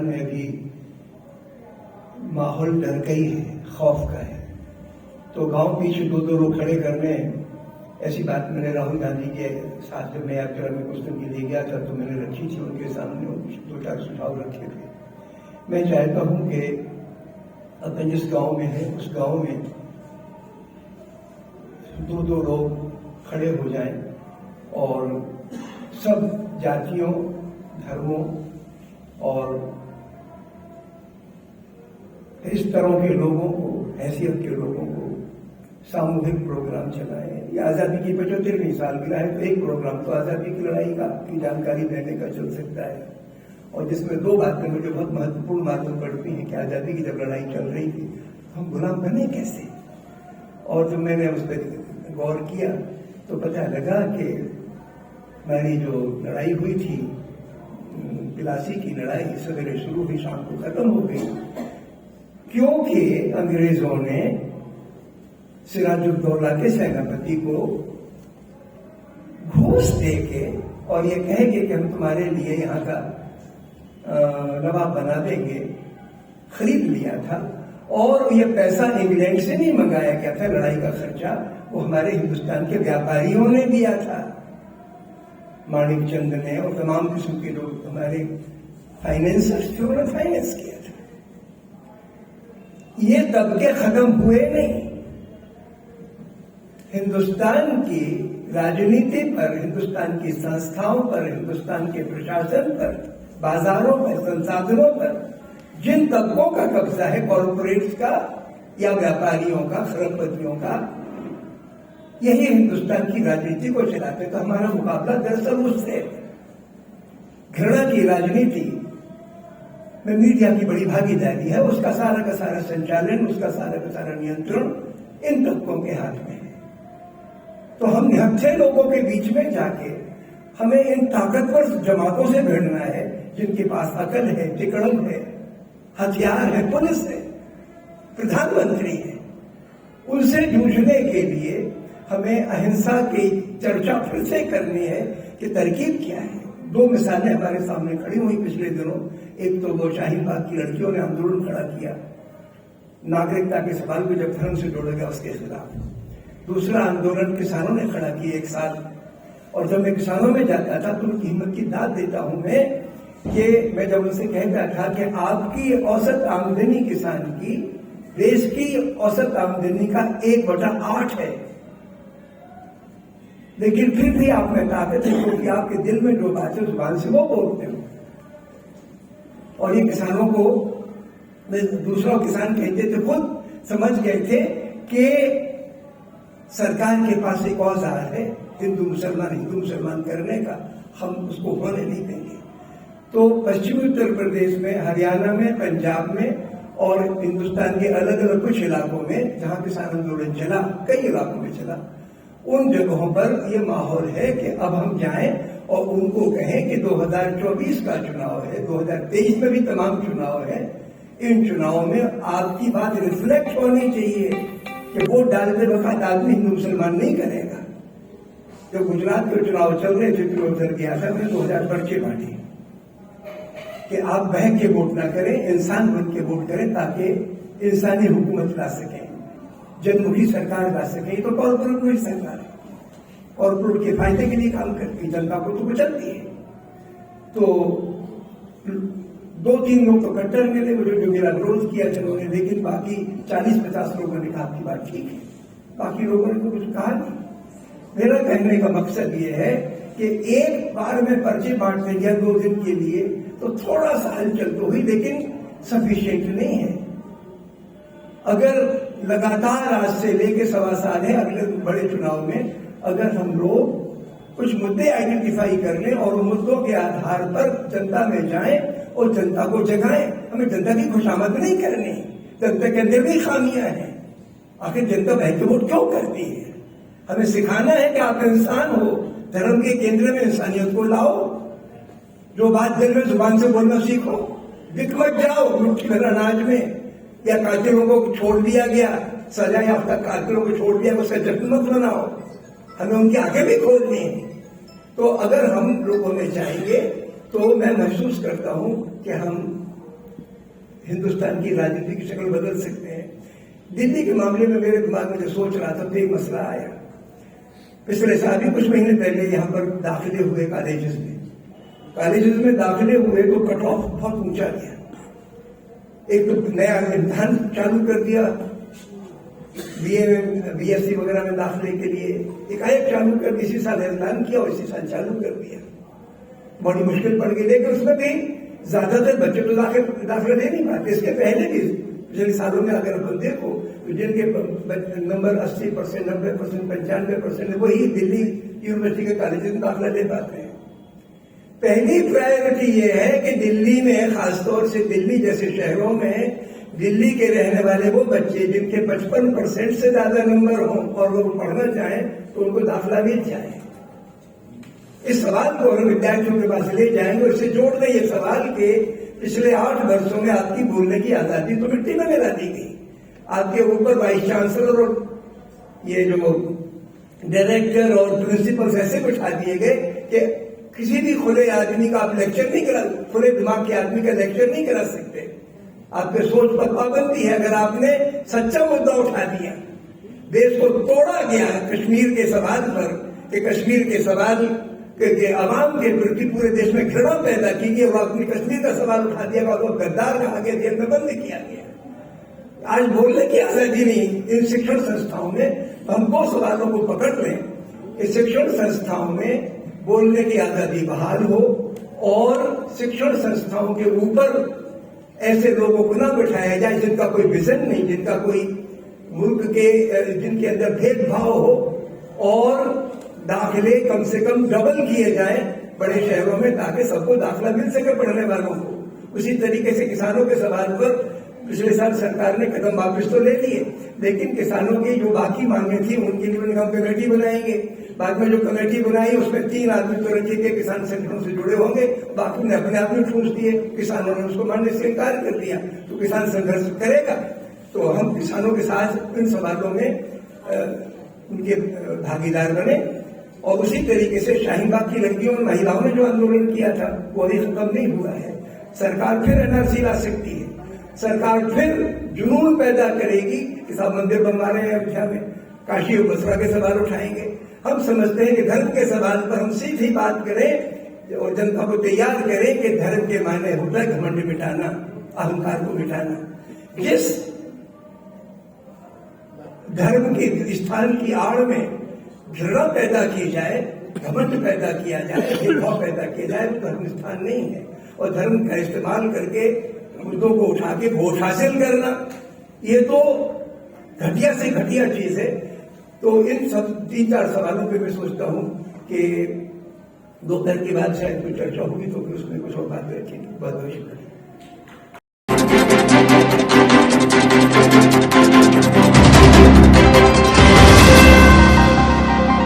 में अभी माहौल डर का ही है, खौफ का है। तो गांव पीछे दो लोग खड़े करने, ऐसी बात मैंने राहुल गांधी के साथ जब मैं यात्रा में कुछ दिन के लिए गया था तो मैंने रखी थी उनके सामने, 2-4 सुझाव रखे थे। मैं चाहता हूं कि अपन जिस गांव में है उस गांव में दो लोग खड़े हो जाएं और सब जातियों, धर्मों और इस तरह के लोगों को, हैसियत के लोगों को सामूहिक प्रोग्राम चलाएं। ये आज़ादी की 75वीं सालगिरह है, तो एक प्रोग्राम तो आज़ादी की लड़ाई का की जानकारी देने का चल सकता है, और जिसमें 2 बातें मुझे बहुत महत्वपूर्ण मालूम पड़ती हैं कि आज़ादी की जब लड़ाई चल रही थी हम गुलाम बने कैसे। और जब मैंने उस पर गौर किया तो पता लगा कि हमारी जो लड़ाई हुई थी, प्लासी की लड़ाई, सवेरे शुरू हुई शाम को खत्म हो गई, क्योंकि अंग्रेजों ने सिराजुद्दौला के सेनापति को घूस देके और ये कहे कि हम तुम्हारे लिए यहाँ का नवाब बना देंगे, खरीद लिया था। और ये पैसा इंग्लैंड से नहीं मंगाया गया था, लड़ाई का खर्चा वो हमारे हिंदुस्तान के व्यापारियों ने दिया था, माणिक चंद ने और तमाम किस्म के लोग हमारे फाइनेंसर्स थे, उन्होंने फाइनेंस किया था। ये तबके खत्म हुए नहीं। हिंदुस्तान की राजनीति पर, हिंदुस्तान की संस्थाओं पर, हिंदुस्तान के प्रशासन पर, बाजारों पर, संसाधनों पर जिन तबकों का कब्जा है, कॉर्पोरेट्स का या व्यापारियों का, खरबपतियों का, यही हिंदुस्तान की राजनीति को चलाते। तो हमारा मुकाबला दरअसल उससे, घृणा की राजनीति में मीडिया की बड़ी भागीदारी है, उसका सारा का सारा संचालन, उसका सारा का सारा नियंत्रण इन तबकों के हाथ में है। तो हम निहत्थे लोगों के बीच में जाके हमें इन ताकतवर जमातों से भिड़ना है जिनके पास अकल है, टिकड़म है, हथियार है, पुलिस है, प्रधानमंत्री है। उनसे जूझने के लिए हमें अहिंसा की चर्चा फिर से करनी है कि तरकीब क्या है। 2 मिसालें हमारे सामने खड़ी हुई पिछले दिनों। एक तो वो शाहीन बाग की लड़कियों ने आंदोलन खड़ा किया, नागरिकता के सवाल को जब धर्म से जोड़ा गया उसके खिलाफ। दूसरा आंदोलन किसानों ने खड़ा किया 1 साल। और जब मैं किसानों में जाता था तो उनकी हिम्मत की दाद देता हूं मैं, कि मैं जब उनसे कहता था कि आपकी औसत आमदनी किसान की देश की औसत आमदनी का 1/8 है, लेकिन फिर भी आप में ताकत है क्योंकि आपके दिल में जो बात है जुबान से वो बोलते हो। और ये किसानों को, दूसरा किसान कहते थे, खुद समझ गए थे कि सरकार के पास एक औजार है हिंदू मुसलमान करने का, हम उसको होने नहीं देंगे। तो पश्चिमी उत्तर प्रदेश में, हरियाणा में, पंजाब में और हिंदुस्तान के अलग अलग कुछ इलाकों में जहां किसान आंदोलन चला, कई इलाकों में चला, उन जगहों पर यह माहौल है कि अब हम जाएं और उनको कहें कि 2024 का चुनाव है, 2023 में भी तमाम चुनाव है, इन चुनावों में आपकी बात रिफ्लेक्ट होनी चाहिए कि वोट डालते वक्त आदमी हिंदू मुसलमान नहीं करेगा। जब गुजरात के चुनाव चल रहे थे फिर उधर गया था, मैंने 2000 पर्चे बांटे कि आप बहक के वोट ना करें, इंसान बन के वोट करें, ताकि इंसानी हुकूमत ला सकें, जनमुखी सरकार ला सके। तो कॉर्पोरेट की सरकार है, कॉर्पोरेट के फायदे के लिए काम करती है, जनता को तो बचाती है। तो 2-3 लोग तो कट्टर मिले, जो मेरा विरोध किया जिन्होंने, लेकिन बाकी 40-50 लोगों ने कहा आपकी बात ठीक है, बाकी लोगों ने तो कुछ कहा नहीं। मेरा कहने का मकसद ये है कि एक बार में पर्चे बांटने गया 2 दिन के लिए तो थोड़ा सा हलचल तो हुई, लेकिन सफिशिएंट नहीं है। अगर लगातार आज से लेके 1.25 साल है, अगले बड़े चुनाव में अगर हम लोग कुछ मुद्दे आइडेंटिफाई कर लें और उन मुद्दों के आधार पर जनता में जाएं और जनता को जगाएं, हमें जनता की खुशामद नहीं करनी, जनता के अंदर भी खामियां हैं। आखिर जनता बहक के वोट क्यों करती है? हमें सिखाना है कि आप इंसान हो, धर्म के केंद्र में इंसानियत को लाओ, जो बात दिल में जुबान से बोलना सीखो, दिख मत जाओ मुट्ठी भर अनाज में, या कातिलों को छोड़ दिया गया, सजा याफ्ता कातिलों को छोड़ दिया, उसका जश्न मत मनाओ, हमें उनकी आंखें भी खोलनी है। तो अगर हम लोगों में जाएंगे तो मैं महसूस करता हूं कि हम हिंदुस्तान की राजनीति की शक्ल बदल सकते हैं। दिल्ली के मामले में मेरे दिमाग में जो सोच रहा था तो एक मसला आया। पिछले साल भी कुछ महीने पहले यहाँ पर दाखिले हुए कॉलेजेस में दाखिले हुए तो कट ऑफ बहुत ऊंचा गया। एक तो नया इम्तिहान चालू कर दिया बीए में, बीएससी वगैरह में दाखिले के लिए एकाएक चालू कर, इसी साल ऐलान किया और इसी साल चालू कर दिया। बड़ी मुश्किल पड़ गई, लेकिन उसमें भी ज्यादातर बच्चे तो दाखिला दे नहीं पाते। इसके पहले भी पिछले सालों में अगर अपन देखो तो जिनके नंबर 80%, 90%, 95% वही दिल्ली यूनिवर्सिटी के कॉलेज में दाखिला ले पाते हैं। पहली प्रायोरिटी ये है कि दिल्ली में, खासतौर से दिल्ली जैसे शहरों में, दिल्ली के रहने वाले वो बच्चे जिनके 55% से ज्यादा नंबर हों और वो पढ़ना चाहें तो उनको दाखिला मिल जाए। इस सवाल को हम विद्यार्थियों के पास ले जाएंगे और इससे जोड़ दें ये सवाल के पिछले 8 वर्षों में आपकी बोलने की आजादी तो मिट्टी में मिला दी गई। आपके ऊपर वाइस चांसलर और ये जो डायरेक्टर और प्रिंसिपल ऐसे बिठा दिए गए कि किसी भी खुले आदमी का आप लेक्चर नहीं करा, खुले दिमाग के आदमी का लेक्चर नहीं करा सकते। आपके सोच पर पाबंदी है। अगर आपने सच्चा मुद्दा उठा दिया, देश को तोड़ा गया कश्मीर के सवाल पर, कि कश्मीर के सवाल के आवाम के प्रति पूरे देश में घृणा पैदा की गई और आपने कश्मीर का सवाल उठा दिया और गद्दार कहा गया, जेल में बंद किया गया। आज बोलने की आजादी नहीं इन शिक्षण संस्थाओं में। हम 2 सवालों को पकड़ लें कि शिक्षण संस्थाओं में बोलने की आजादी बहाल हो और शिक्षण संस्थाओं के ऊपर ऐसे लोगों को ना बिठाया जाए जिनका कोई विजन नहीं, जिनका कोई मुल्क के, जिनके अंदर भेदभाव हो, और दाखिले कम से कम डबल किए जाए बड़े शहरों में ताकि सबको दाखिला मिल सके पढ़ने वालों को। उसी तरीके से किसानों के सवाल पर पिछले साल सरकार ने कदम वापस तो ले लिए, लेकिन किसानों की जो बाकी मांगे थी उनके लिए हम कमेटी बनाएंगे। बाद में जो कमेटी बनाई उसमें 3 आदमी तो रखे के किसान संगठनों से जुड़े होंगे, बाकी ने अपने आप में ठूस दिए। किसानों ने उसको मानने से इनकार कर दिया। तो किसान संघर्ष करेगा तो हम किसानों के साथ इन सवालों में उनके भागीदार बने। और उसी तरीके से शाहीन बाग की लड़कियों और महिलाओं ने जो आंदोलन किया था वो अभी खत्म नहीं हुआ है। सरकार फिर एनआरसी ला सकती है, सरकार फिर जुनून पैदा करेगी कि साहब मंदिर बनवा रहे हैं अयोध्या में, काशी और मथुरा के सवाल उठाएंगे। हम समझते हैं कि धर्म के सवाल पर हम सीधी बात करें और जनता को तैयार करें कि धर्म के मायने होता है घमंड मिटाना, अहंकार को मिटाना। जिस धर्म के स्थान की आड़ में घृणा पैदा की जाए, घमंड पैदा किया जाए, भेदभाव पैदा किया जाए, वो धर्म स्थान नहीं है। और धर्म का इस्तेमाल करके मुद्दों को उठा के वोट हासिल करना, ये तो घटिया से घटिया चीज है। तो इन सब 3-4 सवालों पे मैं सोचता हूँ कि दोपहर के बाद शायद कोई चर्चा होगी तो फिर उसमें कुछ और बात रखेंगे। बहुत बहुत शुक्रिया।